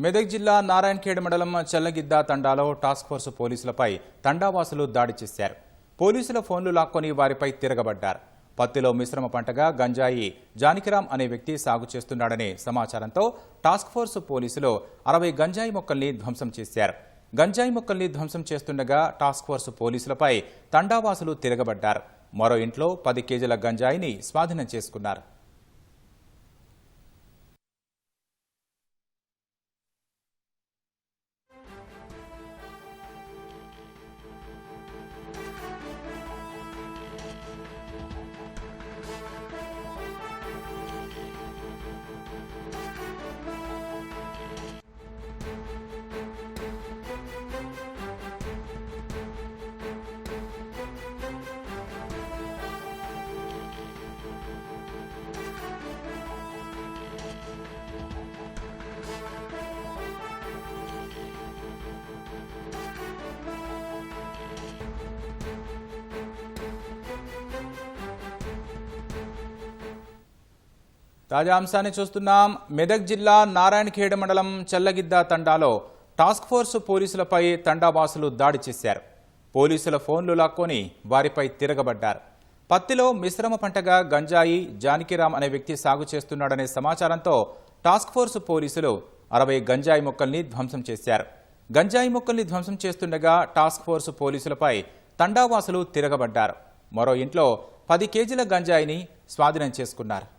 మెదక్ జిల్లా నారాయణఖేడ్ మండలం చల్లగిద్ద తండాలో టాస్క్ ఫోర్స్ పోలీసులపై తండావాసులు దాడి చేశారు. పోలీసుల ఫోన్లు లాక్కొని వారిపై తిరగబడ్డారు. పత్తిలో మిశ్రమ పంటగా గంజాయి జానకిరాం అనే వ్యక్తి సాగు చేస్తున్నాడనే సమాచారంతో టాస్క్ ఫోర్స్ పోలీసులు 60 గంజాయి మొక్కల్ని ధ్వంసం చేశారు. గంజాయి మొక్కల్ని ధ్వంసం చేస్తుండగా టాస్క్ ఫోర్స్ పోలీసులపై తండావాసులు తిరగబడ్డారు. మరో ఇంట్లో 10 కేజీల గంజాయిని స్వాధీనం చేసుకున్నారు. తాజా అంశాన్ని చూస్తున్నాం. మెదక్ జిల్లా నారాయణఖేడ్ మండలం చల్లగిద్ద తండాలో టాస్క్ ఫోర్స్ పోలీసులపై తండావాసులు దాడి చేశారు. పోలీసుల ఫోన్లు లాక్కొని వారిపై తిరగబడ్డారు. పత్తిలో మిశ్రమ పంటగా గంజాయి జానకిరాం అనే వ్యక్తి సాగు చేస్తున్నాడనే సమాచారంతో టాస్క్ ఫోర్స్ పోలీసులు 60 గంజాయి మొక్కల్ని ధ్వంసం చేశారు. గంజాయి మొక్కల్ని ధ్వంసం చేస్తుండగా టాస్క్ ఫోర్స్ పోలీసులపై తండావాసులు తిరగబడ్డారు. మరో ఇంట్లో 10 కేజీల గంజాయిని స్వాధీనం చేసుకున్నారు.